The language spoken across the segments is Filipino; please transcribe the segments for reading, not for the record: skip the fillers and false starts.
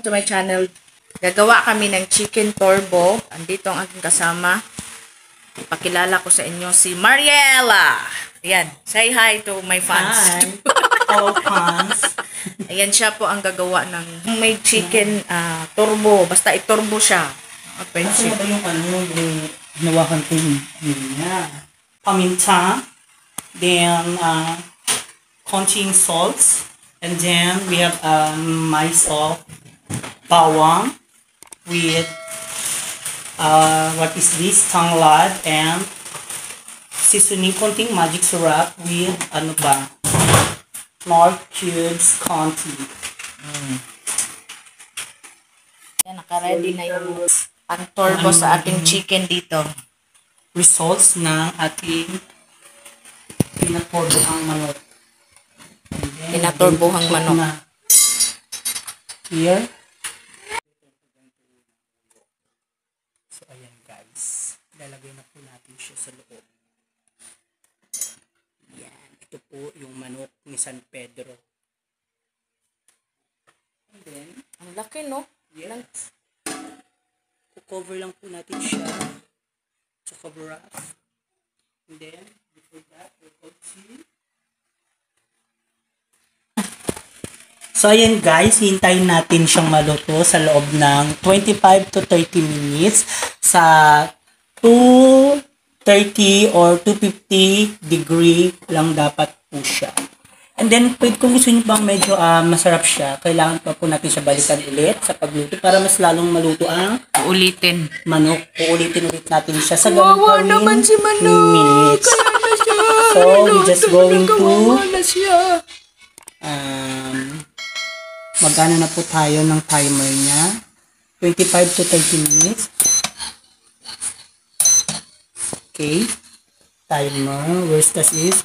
to my channel. Gagawa kami ng chicken turbo. Andito ang aking kasama. Pakilala ko sa inyo si Mariela. Ayan, say hi to my fans. Hi, all fans. Ayan, siya po ang gagawa ng homemade chicken turbo. Basta iturbo siya. Kasi ba yung hinawakan ko yung paminta, then konting salts, and then we have mice of bawang with what is this, tanglad, and seasoning, konting magic syrup with nor cubes konti. Yan, naka-ready na yung ang turbo sa ating chicken dito. Results ng ating pinaturbohang manok. Pinaturbohang manok. Here. So, ayan guys. Lalagay na po natin siya sa loob. Yan. Ito po yung manok ni San Pedro. And then, Ang laki, no? yes. Cover lang po natin siya sa cover up. And then, before that, we'll go to... So, ayan guys, hintayin natin siyang maluto sa loob ng 25 to 30 minutes sa 230 or 250 degree lang dapat po siya. And then, kung gusto nyo bang medyo masarap siya, kailangan pa po natin siya balikan ulit sa pagluto para mas lalong maluto ang Uulitin. manok. Uulitin ulit natin siya sa Wawa ganun naman si manok. minutes. Kaya na siya. So, we're just going to Kawawa na siya. magano na po tayo ng timer niya. 25 to 30 minutes. Okay. Timer. Where's this is?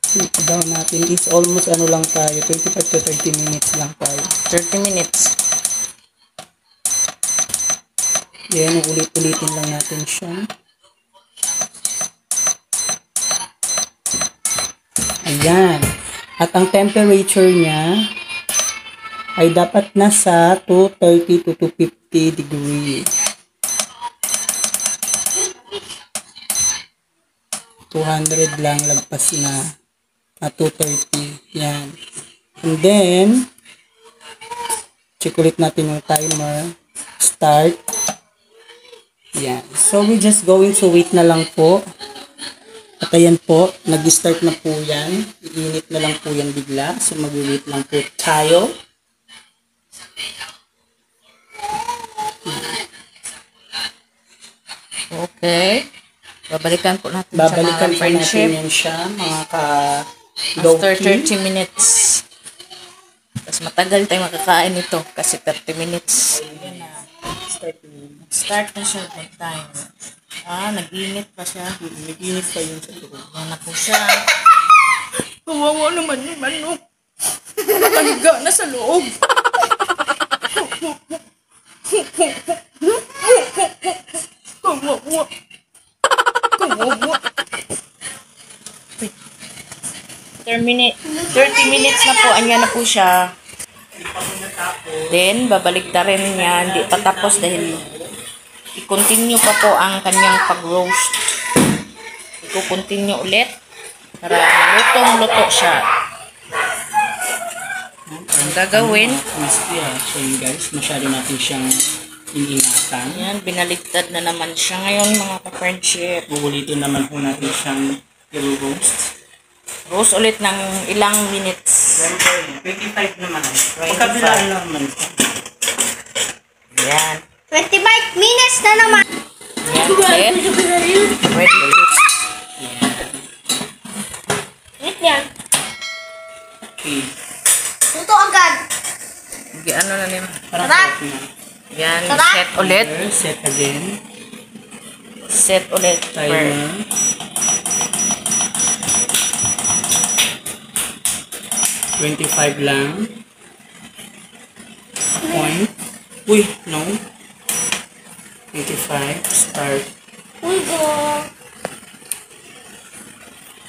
Ito daw natin is almost ano lang tayo. 25 to 30 minutes lang tayo. 30 minutes. Yan, ulit-ulitin lang natin siya. Ayan. At ang temperature niya ay dapat nasa 230 to 250 degree. 200 lang lagpas na. 230. Yan. And then, check ulit natin yung timer. Start. Yan. So, we're just going to wait na lang po. At ayan po, nag-start na po yan. Iinit na lang po yan bigla. So, mag-wait lang po tayo. Okay. Babalikan po natin Babalikan sa po natin yan siya, mga after 30 minutes. Tapos matagal tayo makakain ito kasi 30 minutes. Ayan na. Start na siya by time. Nag-init pa siya. Nag-init pa yun sa loob. Ayan na po siya. Kawawa naman yung manok. Nakaliga na sa loob. Kawawa. Kawawa. 30 minutes na po. Anya na po siya. Then, babalik na rin niya. Hindi pa tapos dahil i-continue pa po ang kanyang pag-roast. I-continue ulit para lutong-luto siya. Ang gagawin, So yun guys, masyado natin siyang iniingatan. yan, binaligtad na naman siya ngayon mga ka-friendship. Uulitin naman po natin siyang i-roast. Roast ulit ng ilang minutes. 25 naman. Pagkabilaan naman. Yan. 25 minutes na naman. Yan ulit. Ready to Wait yan. Okay. Tuto agad. ano na nila. Sarap. Yan, Sarap. set ulit. Set again. Set ulit. Timer. $25 lang. Point. Uy, no. 25. Start. Uy, go.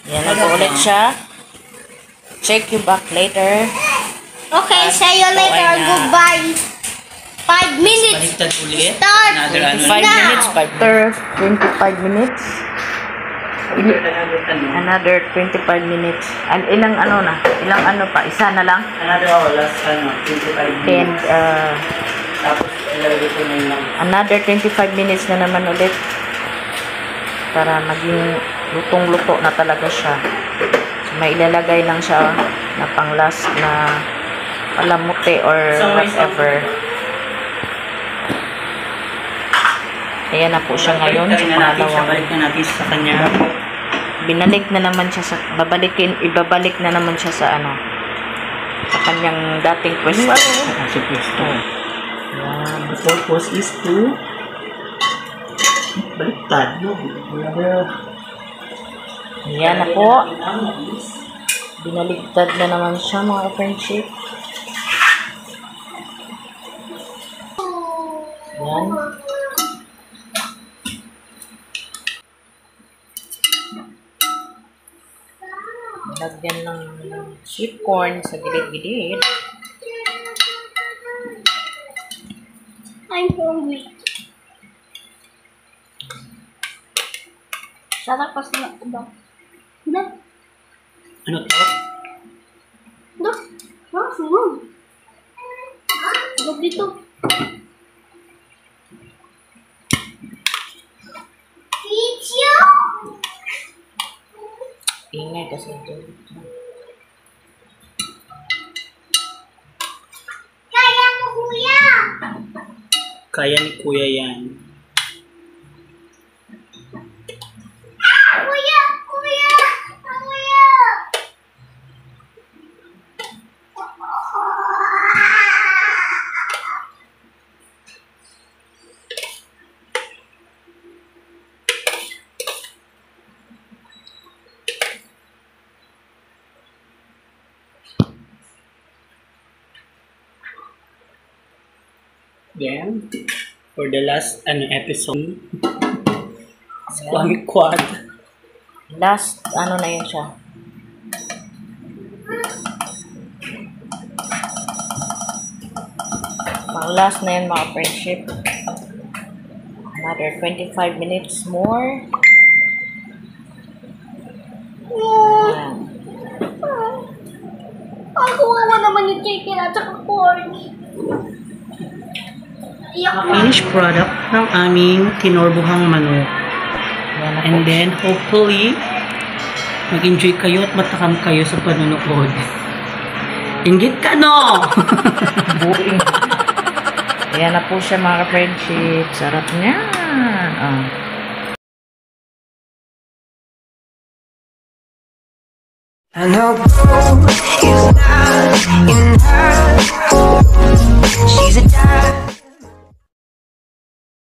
Yan na po ulit siya. check you back later. Okay, see you later. ay na. Goodbye. 5 minutes. Baliktad ulit. Start. Another 25 Now. minutes. After 25 minutes. Another 25 minutes. Ilang ano na? Ilang ano pa? Isa na lang? Another last 25 And Tapos ilalagay ko na yung another 25 minutes na naman ulit. Para maging lutong-luto na talaga siya. So, may ilalagay lang siya na pang last na palamuti or whatever. Ayan na po siya ngayon sa pangalawang. Balik na natin sa kanya. Binalik na naman siya sa ibabalik na naman siya sa ano, sa kanyang dating pwesto. Sa pwesto. The purpose is to baliktad, no? Ayan na po. Binaligtad na naman siya, mga friendship. Ayan. Lagyan ng sweet corn sa gilid-gilid. I'm hungry. Sarap kasi na ito. Ito. Ano to? Ito. Sunod. Sunod dito. Teacher! Ingay kasi ito. Kaya mo, kuya! Kaya ni Kuya yan. Kuya! Kuya! Kuya! Then, for the last episode, Kwame Quad. Last, ano na yun siya? Pang last na yun, mga friendship. Another 25 minutes more. Ayan. Ang kawawa naman yung chicken at saka corn. Iyak na. Finished product ng aming tinorbuhang manok. Ayan na po. And then, hopefully, mag-enjoy kayo at matakam kayo sa panunood. Inggit ka, no? Buing. Ayan na po siya, mga friendship. Sarap niyan. Oh. I know both is not in her. She's a dime.